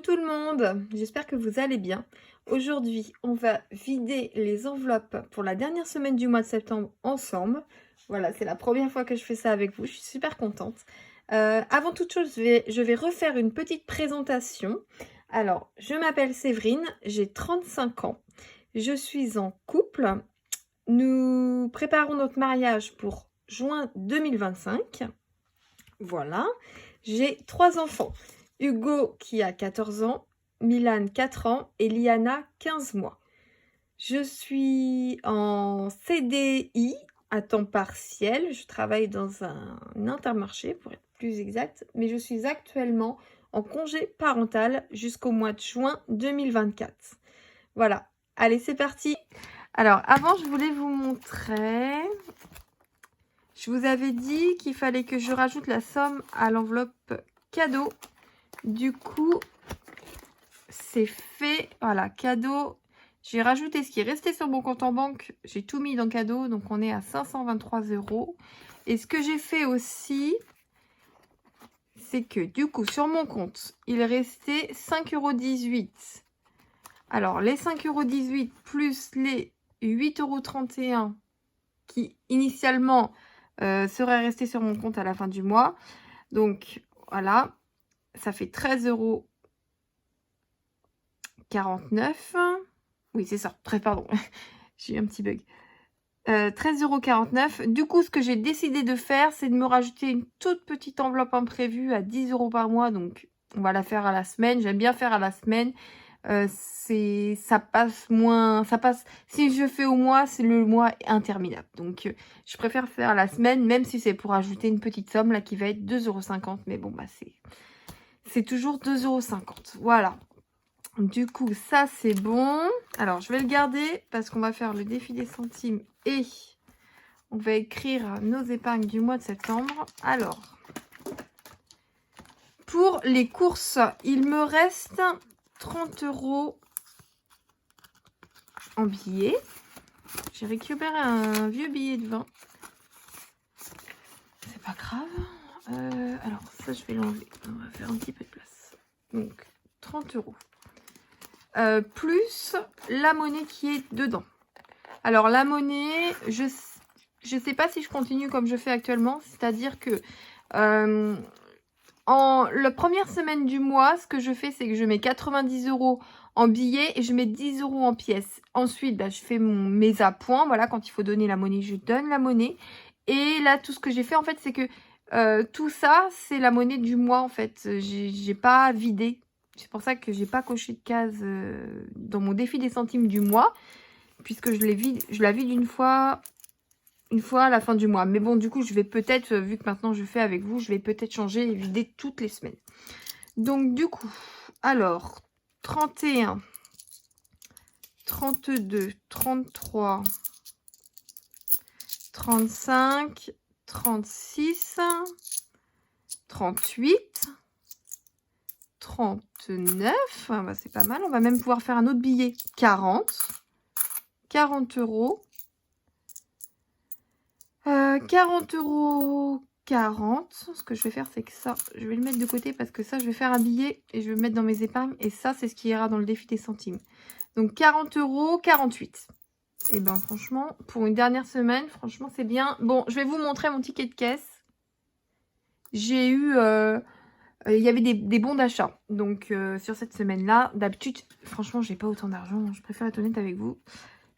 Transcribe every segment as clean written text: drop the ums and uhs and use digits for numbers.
tout le monde, j'espère que vous allez bien. Aujourd'hui, on va vider les enveloppes pour la dernière semaine du mois de septembre ensemble. Voilà, c'est la première fois que je fais ça avec vous, je suis super contente. Avant toute chose, je vais refaire une petite présentation. Alors, je m'appelle Séverine, j'ai 35 ans, je suis en couple. Nous préparons notre mariage pour juin 2025. Voilà, j'ai 3 enfants. Hugo qui a 14 ans, Milan 4 ans et Liana 15 mois. Je suis en CDI à temps partiel. Je travaille dans un Intermarché pour être plus exact, mais je suis actuellement en congé parental jusqu'au mois de juin 2024. Voilà, allez c'est parti. Alors avant je voulais vous montrer... Je vous avais dit qu'il fallait que je rajoute la somme à l'enveloppe cadeau. Du coup, c'est fait. Voilà, cadeau. J'ai rajouté ce qui est resté sur mon compte en banque. J'ai tout mis dans cadeau. Donc, on est à 523 €. Et ce que j'ai fait aussi, c'est que du coup, sur mon compte, il restait 5,18 €. Alors, les 5,18 € plus les 8,31 € qui, initialement, seraient restés sur mon compte à la fin du mois. Donc, voilà. Ça fait 13,49 €. Oui, c'est ça. Pardon, j'ai eu un petit bug. 13,49 €. Du coup, ce que j'ai décidé de faire, c'est de me rajouter une toute petite enveloppe imprévue à 10 € par mois. Donc, on va la faire à la semaine. J'aime bien faire à la semaine. Ça passe moins... si je fais au mois, c'est le mois interminable. Donc, je préfère faire à la semaine, même si c'est pour ajouter une petite somme, là, qui va être 2,50 €. Mais bon, bah, c'est toujours 2,50 €. Voilà. Du coup, ça, c'est bon. Alors, je vais le garder parce qu'on va faire le défi des centimes et on va écrire nos épargnes du mois de septembre. Alors, pour les courses, il me reste 30 € en billets. J'ai récupéré un vieux billet de 20. C'est pas grave. Alors, ça, je vais l'enlever. On va faire un petit peu de place. Donc, 30 €. Plus la monnaie qui est dedans. Alors, la monnaie, je sais pas si je continue comme je fais actuellement. C'est-à-dire que en la première semaine du mois, ce que je fais, c'est que je mets 90 € en billets et je mets 10 € en pièces. Ensuite, bah, je fais mes appoints. Voilà, quand il faut donner la monnaie, je donne la monnaie. Et là, tout ce que j'ai fait, en fait, c'est que tout ça, c'est la monnaie du mois, en fait. J'ai pas vidé. C'est pour ça que j'ai pas coché de case dans mon défi des centimes du mois. Puisque je la vide une fois à la fin du mois. Mais bon, du coup, je vais peut-être, vu que maintenant je fais avec vous, je vais peut-être changer et vider toutes les semaines. Donc, du coup, alors, 31, 32, 33, 35, 36, 38, 39. Ah bah, c'est pas mal. On va même pouvoir faire un autre billet. 40 €. 40 €, 40. Ce que je vais faire, c'est que ça, je vais le mettre de côté parce que ça, je vais faire un billet et je vais le mettre dans mes épargnes. Et ça, c'est ce qui ira dans le défi des centimes. Donc, 40 €, 48. Et ben franchement, pour une dernière semaine, franchement, c'est bien. Bon, je vais vous montrer mon ticket de caisse. J'ai eu... il y avait des bons d'achat. Donc, sur cette semaine-là, d'habitude, franchement, j'ai pas autant d'argent. Je préfère être honnête avec vous.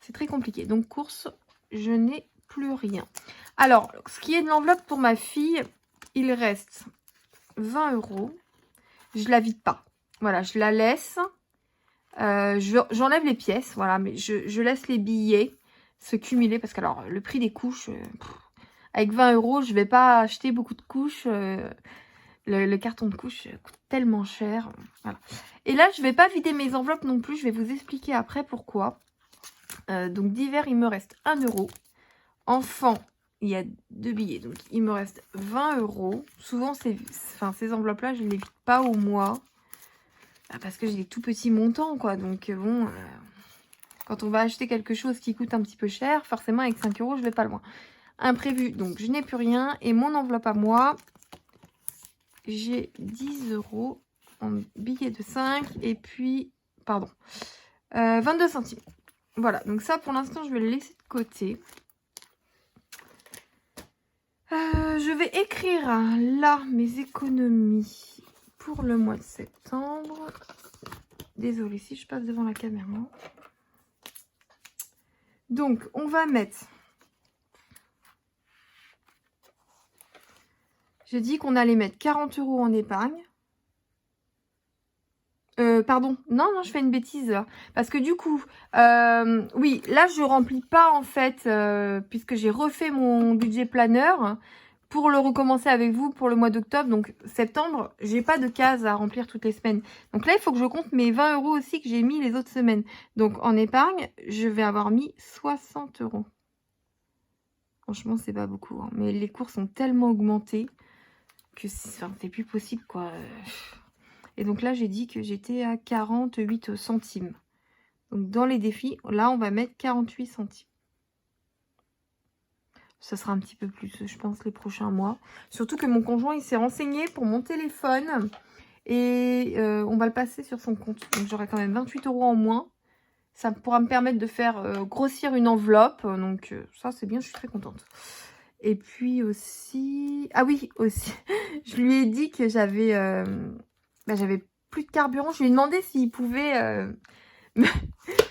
C'est très compliqué. Donc, course, je n'ai plus rien. Alors, ce qui est de l'enveloppe pour ma fille, il reste 20 €. Je la vide pas. Voilà, je la laisse. J'enlève les pièces, voilà, mais je laisse les billets se cumuler parce que alors le prix des couches, avec 20 €, je vais pas acheter beaucoup de couches. Le carton de couches coûte tellement cher. Voilà. Et là, je vais pas vider mes enveloppes non plus. Je vais vous expliquer après pourquoi. Donc d'hiver, il me reste 1 €. Enfant, il y a 2 billets, donc il me reste 20 €. Souvent, ces enveloppes-là, je ne les vide pas au mois. Parce que j'ai des tout petits montants, quoi. Donc, bon, quand on va acheter quelque chose qui coûte un petit peu cher, forcément, avec 5 €, je vais pas loin. Imprévu, donc je n'ai plus rien. Et mon enveloppe à moi, j'ai 10 €. en billets de 5 et puis, pardon, 22 centimes. Voilà, donc ça pour l'instant je vais le laisser de côté. Je vais écrire là mes économies pour le mois de septembre. Désolée si je passe devant la caméra. Donc on va mettre... J'ai dit qu'on allait mettre 40 € en épargne. Pardon, non, je fais une bêtise là. Parce que du coup, oui, là, je remplis pas en fait, puisque j'ai refait mon budget planeur pour le recommencer avec vous pour le mois d'octobre. Donc, septembre, j'ai pas de cases à remplir toutes les semaines. Donc là, il faut que je compte mes 20 € aussi que j'ai mis les autres semaines. Donc, en épargne, je vais avoir mis 60 €. Franchement, c'est pas beaucoup. Hein. Mais les cours sont tellement augmentés que c'est plus possible, quoi. Et donc là, j'ai dit que j'étais à 48 centimes. Donc dans les défis, là, on va mettre 48 centimes. Ça sera un petit peu plus, je pense, les prochains mois. Surtout que mon conjoint, il s'est renseigné pour mon téléphone. Et on va le passer sur son compte. Donc j'aurai quand même 28 € en moins. Ça pourra me permettre de faire grossir une enveloppe. Donc ça, c'est bien, je suis très contente. Et puis aussi... Ah oui, aussi, je lui ai dit que j'avais... j'avais plus de carburant. Je lui ai demandé s'il pouvait...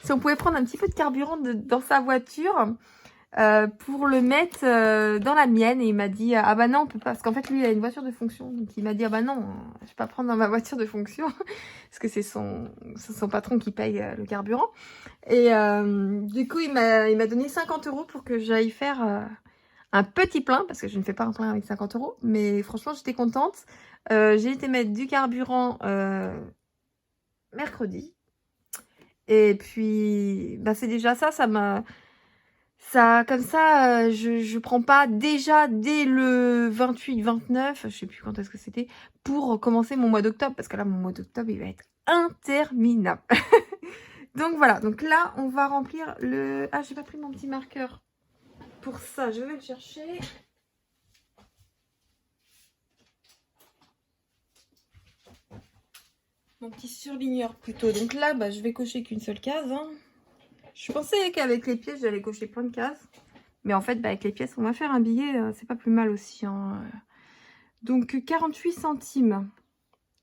si on pouvait prendre un petit peu de carburant dans sa voiture pour le mettre dans la mienne. Et il m'a dit, ah bah non, on peut pas. Parce qu'en fait, lui, il a une voiture de fonction. Donc il m'a dit, ah bah non, je vais pas prendre dans ma voiture de fonction. Parce que c'est son patron qui paye le carburant. Et du coup, il m'a donné 50 € pour que j'aille faire... un petit plein, parce que je ne fais pas un plein avec 50 €. Mais franchement, j'étais contente. J'ai été mettre du carburant mercredi. Et puis, bah, c'est déjà ça. Comme ça, je prends pas déjà dès le 28, 29, je sais plus quand est-ce que c'était, pour commencer mon mois d'octobre. Parce que là, mon mois d'octobre, il va être interminable. Donc voilà. Donc là, on va remplir le... Ah, j'ai pas pris mon petit marqueur. Pour ça, je vais le chercher. Mon petit surligneur plutôt. Donc là, bah, je vais cocher qu'une seule case. Hein. Je pensais qu'avec les pièces, j'allais cocher plein de cases. Mais en fait, bah, avec les pièces, on va faire un billet. C'est pas plus mal aussi. Hein. Donc 48 centimes.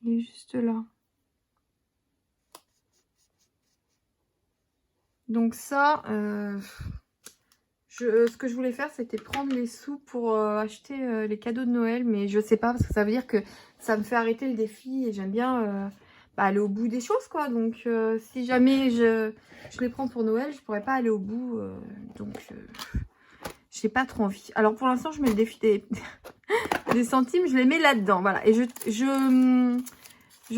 Il est juste là. Donc ça... ce que je voulais faire, c'était prendre les sous pour acheter les cadeaux de Noël. Mais je sais pas, parce que ça veut dire que ça me fait arrêter le défi. Et j'aime bien aller au bout des choses, quoi. Donc, si jamais je les prends pour Noël, je pourrais pas aller au bout. Donc, j'ai pas trop envie. Alors, pour l'instant, je mets le défi des centimes. Je les mets là-dedans. Voilà. Et je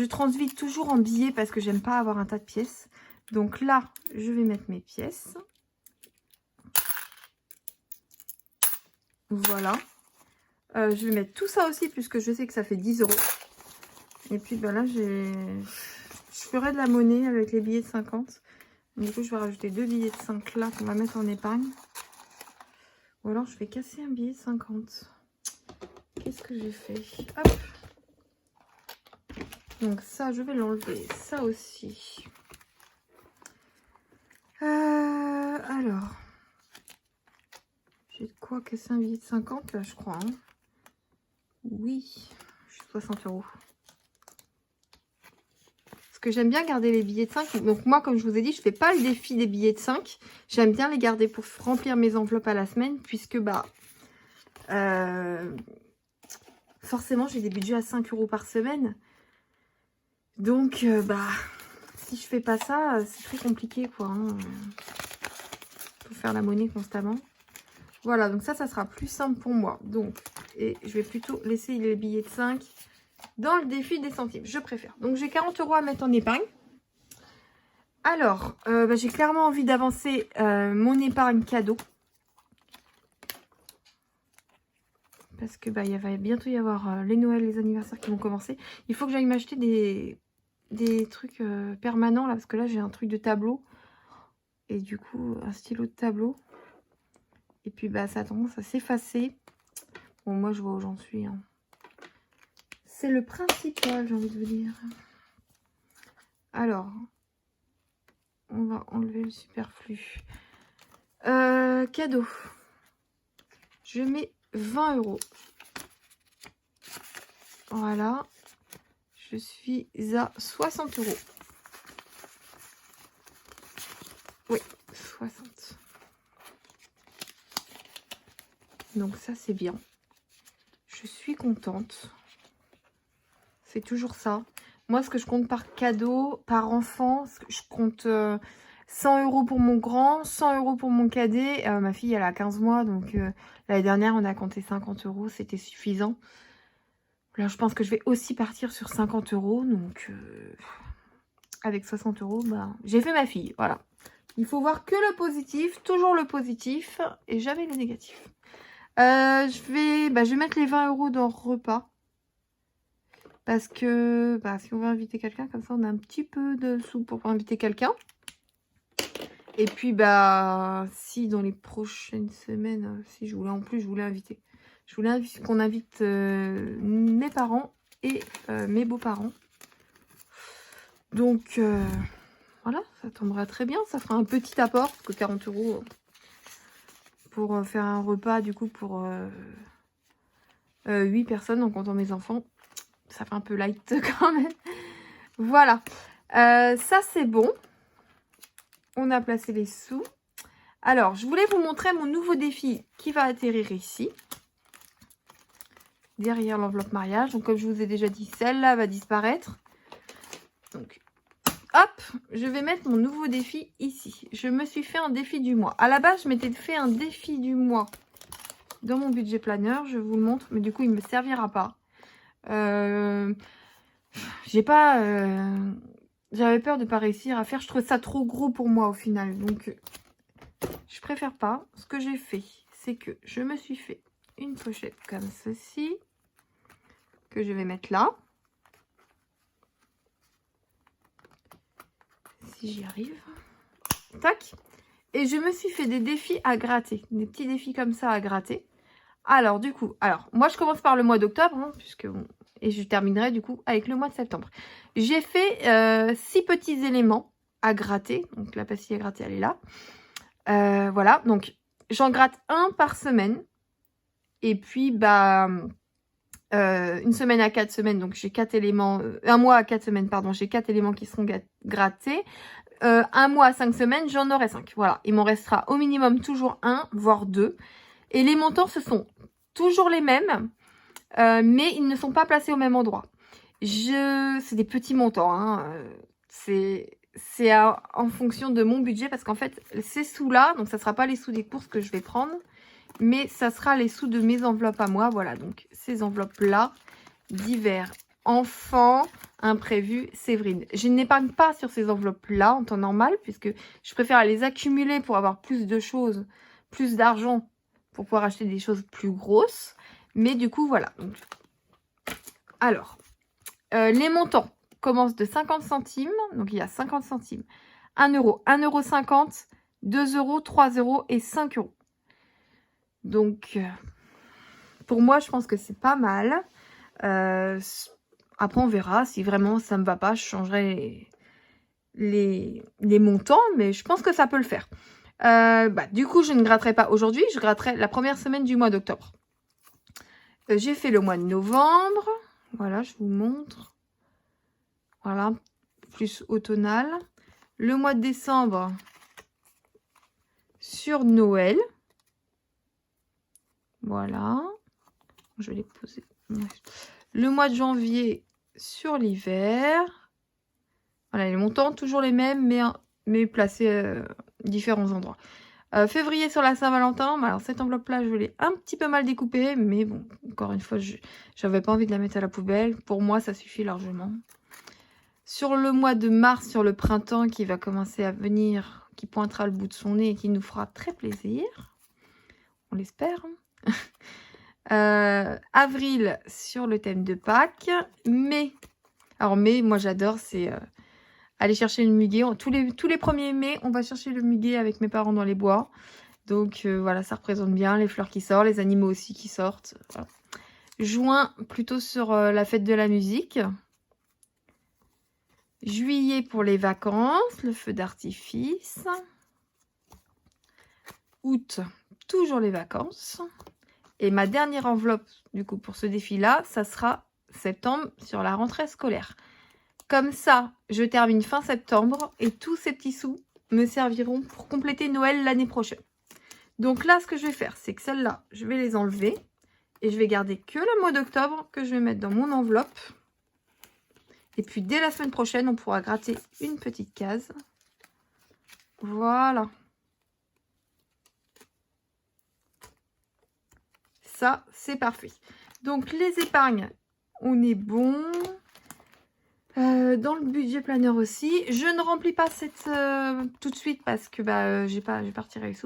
transvite toujours en billets parce que j'aime pas avoir un tas de pièces. Donc là, je vais mettre mes pièces. Voilà. Je vais mettre tout ça aussi puisque je sais que ça fait 10 €. Et puis ben là, je ferai de la monnaie avec les billets de 50. Du coup, je vais rajouter 2 billets de 5 là qu'on va mettre en épargne. Ou alors, je vais casser un billet de 50. Qu'est-ce que j'ai fait? Hop. Donc ça, je vais l'enlever. Ça aussi. Alors... J'ai de quoi casser un billet de 50 là, je crois. Hein. Oui, 60 €. Parce que j'aime bien garder les billets de 5. Donc moi, comme je vous ai dit, je fais pas le défi des billets de 5. J'aime bien les garder pour remplir mes enveloppes à la semaine. Puisque bah forcément, j'ai des budgets à 5 € par semaine. Donc bah si je fais pas ça, c'est très compliqué quoi. Hein. Faut faire la monnaie constamment. Voilà, donc ça sera plus simple pour moi. Donc, et je vais plutôt laisser les billets de 5 dans le défi des centimes. Je préfère. Donc, j'ai 40 € à mettre en épargne. Alors, j'ai clairement envie d'avancer mon épargne cadeau. Parce que il va bientôt y avoir les Noëls, les anniversaires qui vont commencer. Il faut que j'aille m'acheter des trucs permanents, là. Parce que là, j'ai un truc de tableau. Et du coup, un stylo de tableau. Et puis, ça a tendance à s'effacer. Bon, moi, je vois où j'en suis. Hein. C'est le principal, j'ai envie de vous dire. Alors, on va enlever le superflu. Cadeau. Je mets 20 €. Voilà. Je suis à 60 €. Oui, 60. Donc ça, c'est bien. Je suis contente. C'est toujours ça. Moi, ce que je compte par cadeau, par enfant, je compte 100 € pour mon grand, 100 € pour mon cadet. Ma fille, elle a 15 mois, donc l'année dernière, on a compté 50 €, c'était suffisant. Là, je pense que je vais aussi partir sur 50 €, donc avec 60 €, bah, j'ai fait ma fille, voilà. Il faut voir que le positif, toujours le positif, et jamais le négatif. Je vais mettre les 20 € dans repas. Parce que si on veut inviter quelqu'un, comme ça, on a un petit peu de sous pour inviter quelqu'un. Et puis, si dans les prochaines semaines, si je voulais inviter. Je voulais qu'on invite mes parents et mes beaux-parents. Donc, voilà, ça tombera très bien. Ça fera un petit apport, parce que 40 € pour faire un repas, du coup, pour 8 personnes, en comptant mes enfants. Ça fait un peu light quand même. Voilà. Ça, c'est bon. On a placé les sous. Alors, je voulais vous montrer mon nouveau défi qui va atterrir ici. Derrière l'enveloppe mariage. Donc, comme je vous ai déjà dit, celle-là va disparaître. Donc, hop, je vais mettre mon nouveau défi ici. Je me suis fait un défi du mois. À la base, je m'étais fait un défi du mois dans mon budget planeur. Je vous le montre, mais du coup, il ne me servira pas. J'avais peur de ne pas réussir à faire. Je trouvais ça trop gros pour moi au final. Donc, je préfère pas. Ce que j'ai fait, c'est que je me suis fait une pochette comme ceci. Que je vais mettre là. Si j'y arrive. Tac. Et je me suis fait des défis à gratter. Des petits défis comme ça à gratter. Alors, du coup, moi, je commence par le mois d'octobre. Hein, puisque bon, et je terminerai, du coup, avec le mois de septembre. J'ai fait 6 petits éléments à gratter. Donc, la pastille à gratter, elle est là. Voilà. Donc, j'en gratte un par semaine. Et puis, une semaine à 4 semaines. Donc, j'ai 4 éléments. Un mois à 4 semaines, pardon. J'ai 4 éléments qui seront grattés. Un mois à 5 semaines, j'en aurai 5. Voilà. Il m'en restera au minimum toujours 1, voire 2. Et les montants, ce sont toujours les mêmes. Mais ils ne sont pas placés au même endroit. C'est des petits montants. Hein. C'est en fonction de mon budget. Parce qu'en fait, ces sous-là, donc ça ne sera pas les sous des courses que je vais prendre. Mais ça sera les sous de mes enveloppes à moi. Voilà, donc ces enveloppes-là, divers, enfants, imprévus, Séverine. Je n'épargne pas sur ces enveloppes-là en temps normal. Puisque je préfère les accumuler pour avoir plus de choses, plus d'argent. Pour pouvoir acheter des choses plus grosses. Mais du coup, voilà. Alors, les montants commencent de 50 centimes. Donc, il y a 50 centimes, 1 €, 1,50 €, 2 €, 3 € et 5 €. Donc, pour moi, je pense que c'est pas mal. Après, on verra. Si vraiment ça ne me va pas, je changerai les montants. Mais je pense que ça peut le faire. Du coup, je ne gratterai pas aujourd'hui. Je gratterai la première semaine du mois d'octobre. J'ai fait le mois de novembre. Voilà, je vous montre. Voilà, plus automnal. Le mois de décembre sur Noël. Voilà. Je vais les poser. Le mois de janvier sur l'hiver. Voilà, les montants, toujours les mêmes, mais placés à différents endroits. Février sur la Saint-Valentin. Alors, cette enveloppe-là, je l'ai un petit peu mal découpée. Mais bon, encore une fois, j'avais pas envie de la mettre à la poubelle. Pour moi, ça suffit largement. Sur le mois de mars, sur le printemps qui va commencer à venir, qui pointera le bout de son nez et qui nous fera très plaisir. On l'espère. Avril, sur le thème de Pâques. Mai. Alors, mai, moi, j'adore, c'est... aller chercher le muguet. Tous les 1er mai, on va chercher le muguet avec mes parents dans les bois. Donc voilà, ça représente bien les fleurs qui sortent, les animaux aussi qui sortent. Voilà. Juin, plutôt sur la fête de la musique. Juillet pour les vacances, le feu d'artifice. Août, toujours les vacances. Et ma dernière enveloppe, du coup, pour ce défi-là, ça sera septembre sur la rentrée scolaire. Comme ça, je termine fin septembre et tous ces petits sous me serviront pour compléter Noël l'année prochaine. Donc là, ce que je vais faire, c'est que celles-là, je vais les enlever et je vais garder que le mois d'octobre que je vais mettre dans mon enveloppe. Et puis, dès la semaine prochaine, on pourra gratter une petite case. Voilà. Ça, c'est parfait. Donc, les épargnes, on est bon. Dans le budget planeur aussi. Je ne remplis pas cette tout de suite parce que j'ai pas retiré les sous.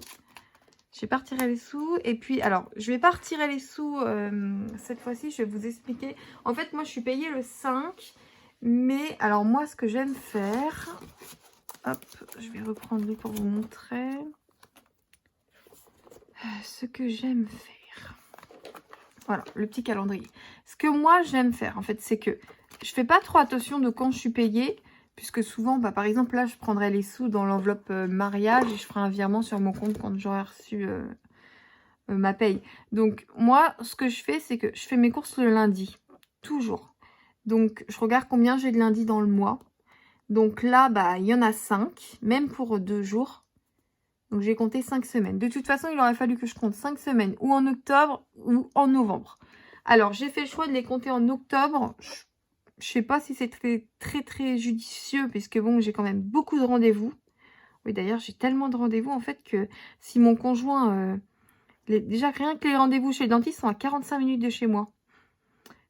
Je vais pas retirer les sous. Et puis, alors, je vais pas retirer les sous cette fois-ci. Je vais vous expliquer. En fait, moi, je suis payée le 5. Mais, alors, moi, ce que j'aime faire... Hop, je vais reprendre lui pour vous montrer. Ce que j'aime faire. Voilà, le petit calendrier. Ce que moi, j'aime faire, en fait, c'est que je fais pas trop attention de quand je suis payée. Puisque souvent, par exemple, là, je prendrai les sous dans l'enveloppe mariage et je ferai un virement sur mon compte quand j'aurai reçu ma paye. Donc, moi, ce que je fais, c'est que je fais mes courses le lundi. Toujours. Donc, je regarde combien j'ai de lundi dans le mois. Donc là, il y en a 5, même pour 2 jours. Donc, j'ai compté 5 semaines. De toute façon, il aurait fallu que je compte 5 semaines ou en octobre ou en novembre. Alors, j'ai fait le choix de les compter en octobre. Je sais pas si c'est très judicieux, puisque bon, j'ai quand même beaucoup de rendez-vous. Oui, d'ailleurs, j'ai tellement de rendez-vous, en fait, que si mon conjoint... déjà, rien que les rendez-vous chez le dentiste sont à 45 minutes de chez moi.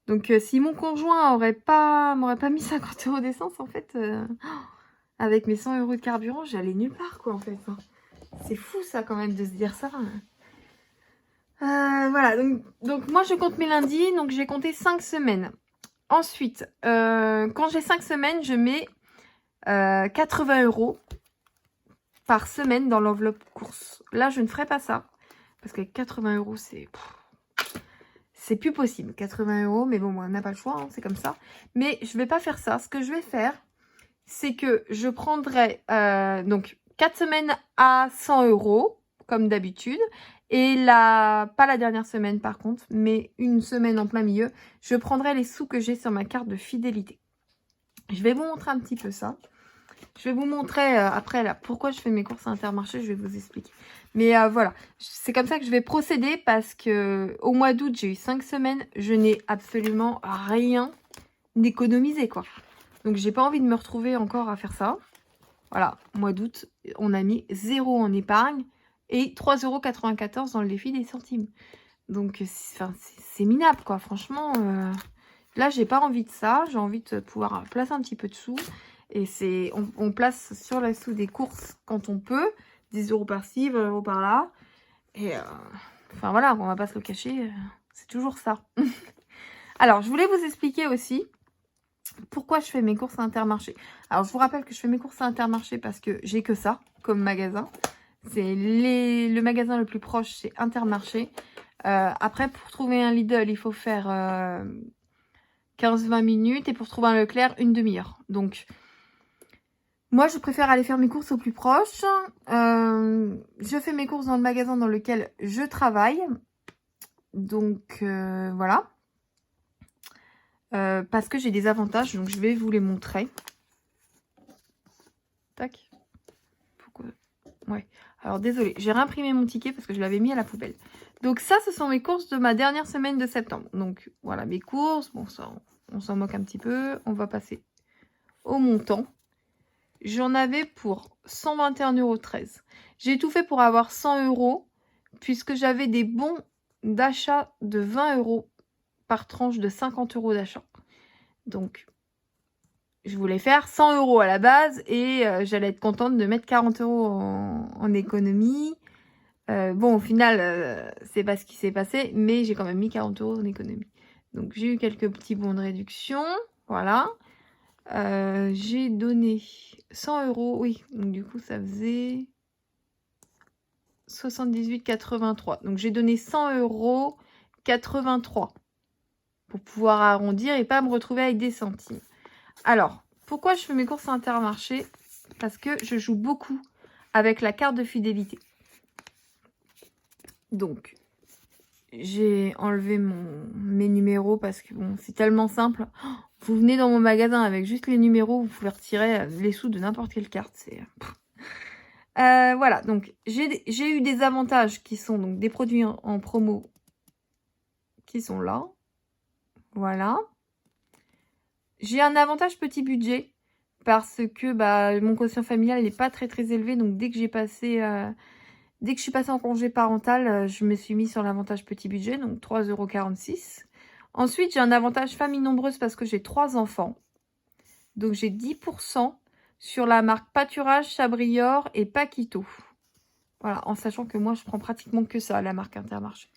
Donc, si mon conjoint m'aurait pas mis 50 € d'essence, en fait, avec mes 100 € de carburant, j'allais nulle part, quoi, en fait. C'est fou, ça, quand même, de se dire ça. Voilà, donc moi, je compte mes lundis, donc j'ai compté 5 semaines. Ensuite, quand j'ai 5 semaines, je mets 80 € par semaine dans l'enveloppe course. Là, je ne ferai pas ça. Parce que 80 €, c'est plus possible. 80 €, mais bon, on n'a pas le choix, hein, c'est comme ça. Mais je ne vais pas faire ça. Ce que je vais faire, c'est que je prendrai donc 4 semaines à 100 €, comme d'habitude. Et pas la dernière semaine par contre, mais une semaine en plein milieu, je prendrai les sous que j'ai sur ma carte de fidélité. Je vais vous montrer un petit peu ça. Je vais vous montrer après là, pourquoi je fais mes courses à Intermarché, je vais vous expliquer. Mais voilà, c'est comme ça que je vais procéder parce que au mois d'août, j'ai eu 5 semaines, je n'ai absolument rien d'économisé quoi. Donc j'ai pas envie de me retrouver encore à faire ça. Voilà, mois d'août, on a mis 0 en épargne et 3,94 € dans le défi des centimes. Donc c'est minable quoi, franchement. Là, j'ai pas envie de ça, j'ai envie de pouvoir placer un petit peu de sous. Et on place sur la sous des courses quand on peut. 10 € par-ci, 20 € par-là. Et enfin voilà, on va pas se le cacher. C'est toujours ça. Alors, je voulais vous expliquer aussi pourquoi je fais mes courses à Intermarché. Alors, je vous rappelle que je fais mes courses à Intermarché parce que j'ai que ça comme magasin. C'est le magasin le plus proche, c'est Intermarché. Après, pour trouver un Lidl, il faut faire 15-20 minutes. Et pour trouver un Leclerc, une demi-heure. Donc... moi, je préfère aller faire mes courses au plus proche. Je fais mes courses dans le magasin dans lequel je travaille. Donc, voilà. Parce que j'ai des avantages. Donc, je vais vous les montrer. Tac. Pourquoi? Ouais. Alors, désolé. J'ai réimprimé mon ticket parce que je l'avais mis à la poubelle. Donc, ça, ce sont mes courses de ma dernière semaine de septembre. Donc, voilà mes courses. Bon, ça, on s'en moque un petit peu. On va passer au montant. J'en avais pour 121,13 €. J'ai tout fait pour avoir 100 € puisque j'avais des bons d'achat de 20 € par tranche de 50 € d'achat. Donc, je voulais faire 100 € à la base et j'allais être contente de mettre 40 € en économie. Bon, au final, c'est pas ce qui s'est passé, mais j'ai quand même mis 40 € en économie. Donc, j'ai eu quelques petits bons de réduction. Voilà. J'ai donné 100 €, oui, donc du coup ça faisait 78,83. Donc j'ai donné 100,83 € pour pouvoir arrondir et pas me retrouver avec des centimes. Alors, pourquoi je fais mes courses à Intermarché? Parce que je joue beaucoup avec la carte de fidélité. Donc, j'ai enlevé mes numéros parce que bon, c'est tellement simple. Vous venez dans mon magasin avec juste les numéros, vous pouvez retirer les sous de n'importe quelle carte. Voilà, donc j'ai eu des avantages qui sont donc des produits en promo qui sont là. Voilà. J'ai un avantage petit budget parce que mon quotient familial n'est pas très élevé. Donc dès que je suis passée en congé parental, je me suis mis sur l'avantage petit budget, donc 3,46 €. Ensuite, j'ai un avantage famille nombreuse parce que j'ai 3 enfants. Donc j'ai 10% sur la marque Pâturage, Chabrior et Paquito. Voilà, en sachant que moi, je prends pratiquement que ça, la marque Intermarché.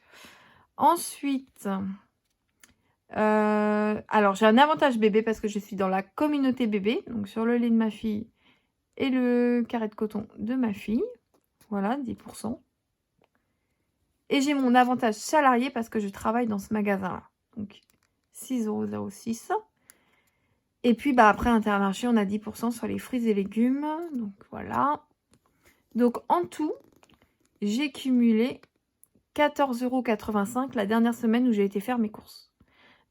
Ensuite, alors j'ai un avantage bébé parce que je suis dans la communauté bébé. Donc sur le lait de ma fille et le carré de coton de ma fille. Voilà, 10%. Et j'ai mon avantage salarié parce que je travaille dans ce magasin-là. Donc 6,06 €. Et puis après Intermarché, on a 10% sur les fruits et légumes. Donc voilà. Donc en tout, j'ai cumulé 14,85 € la dernière semaine où j'ai été faire mes courses.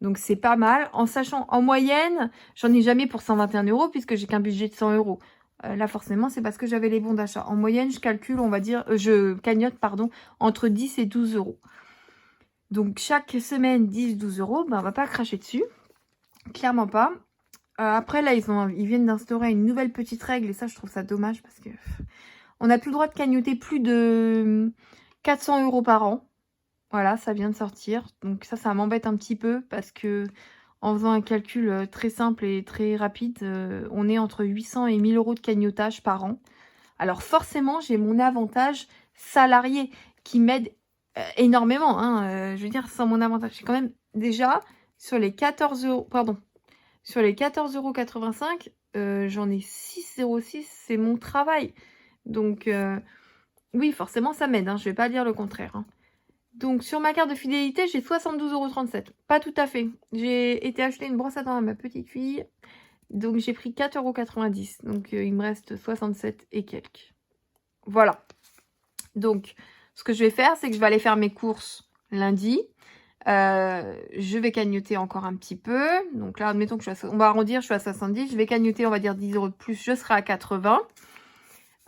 Donc c'est pas mal. En sachant, en moyenne, j'en ai jamais pour 121 € puisque j'ai qu'un budget de 100 €. Là forcément, c'est parce que j'avais les bons d'achat. En moyenne, je calcule, on va dire, je cagnotte, pardon, entre 10 et 12 €. Donc chaque semaine, 10-12 €, on va pas cracher dessus. Clairement pas. Après, là, ils viennent d'instaurer une nouvelle petite règle et ça, je trouve ça dommage parce que on n'a plus le droit de cagnotter plus de 400 € par an. Voilà, ça vient de sortir. Donc ça m'embête un petit peu parce que en faisant un calcul très simple et très rapide, on est entre 800 et 1000 € de cagnotage par an. Alors forcément, j'ai mon avantage salarié qui m'aide énormément. Je veux dire, sans mon avantage, j'ai quand même déjà sur les 14 €, pardon, sur les 14,85 €, j'en ai 6,06 €, c'est mon travail. Donc oui, forcément, ça m'aide, je ne vais pas dire le contraire. Donc, sur ma carte de fidélité, j'ai 72,37 €. Pas tout à fait. J'ai été acheter une brosse à dents à ma petite fille. Donc, j'ai pris 4,90 €. Donc, il me reste 67 et quelques. Voilà. Donc, ce que je vais faire, c'est que je vais aller faire mes courses lundi. Je vais cagnoter encore un petit peu. Donc là, admettons que on va arrondir, je suis à 70. Je vais cagnoter, on va dire 10 € de plus. Je serai à 80.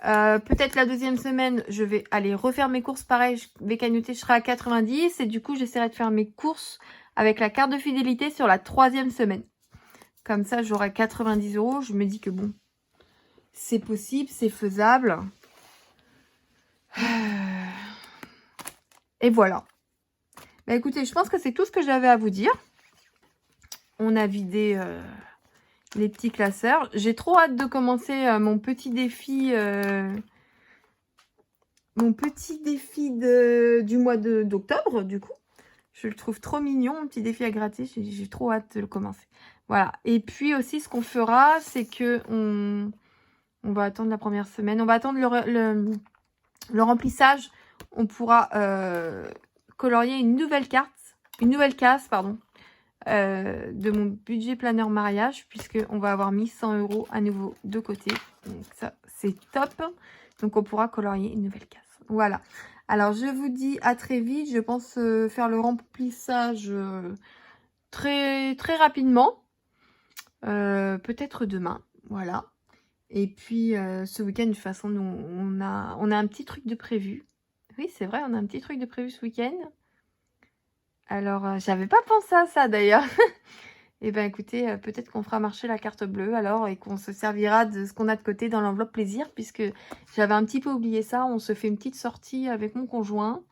Peut-être la deuxième semaine, je vais aller refaire mes courses. Pareil, je vais cagnoter, je serai à 90. Et du coup, j'essaierai de faire mes courses avec la carte de fidélité sur la 3e semaine. Comme ça, j'aurai 90 €. Je me dis que bon, c'est possible, c'est faisable. Et voilà. Écoutez, je pense que c'est tout ce que j'avais à vous dire. On a vidé les petits classeurs. J'ai trop hâte de commencer mon petit défi du mois d'octobre, du coup. Je le trouve trop mignon, mon petit défi à gratter. J'ai trop hâte de le commencer. Voilà. Et puis aussi, ce qu'on fera, c'est que on va attendre la première semaine. On va attendre le remplissage. On pourra colorier une nouvelle case, pardon, de mon budget planeur mariage, puisqu'on va avoir mis 100 € à nouveau de côté. Donc ça, c'est top. Donc on pourra colorier une nouvelle case. Voilà. Alors je vous dis à très vite. Je pense faire le remplissage très rapidement. Peut-être demain. Voilà. Et puis ce week-end, de toute façon, nous, on a un petit truc de prévu. Oui, c'est vrai, on a un petit truc de prévu ce week-end. Alors, j'avais pas pensé à ça d'ailleurs. Et ben écoutez, peut-être qu'on fera marcher la carte bleue alors et qu'on se servira de ce qu'on a de côté dans l'enveloppe plaisir, puisque j'avais un petit peu oublié ça. On se fait une petite sortie avec mon conjoint.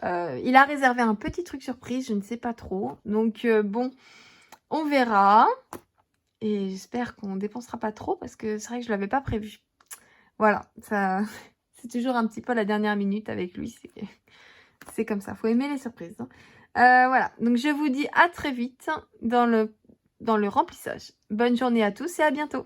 Il a réservé un petit truc surprise, je ne sais pas trop. Donc bon, on verra. Et j'espère qu'on dépensera pas trop parce que c'est vrai que je l'avais pas prévu. Voilà, ça c'est toujours un petit peu la dernière minute avec lui. C'est comme ça, faut aimer les surprises. Voilà, donc je vous dis à très vite dans le remplissage. Bonne journée à tous et à bientôt.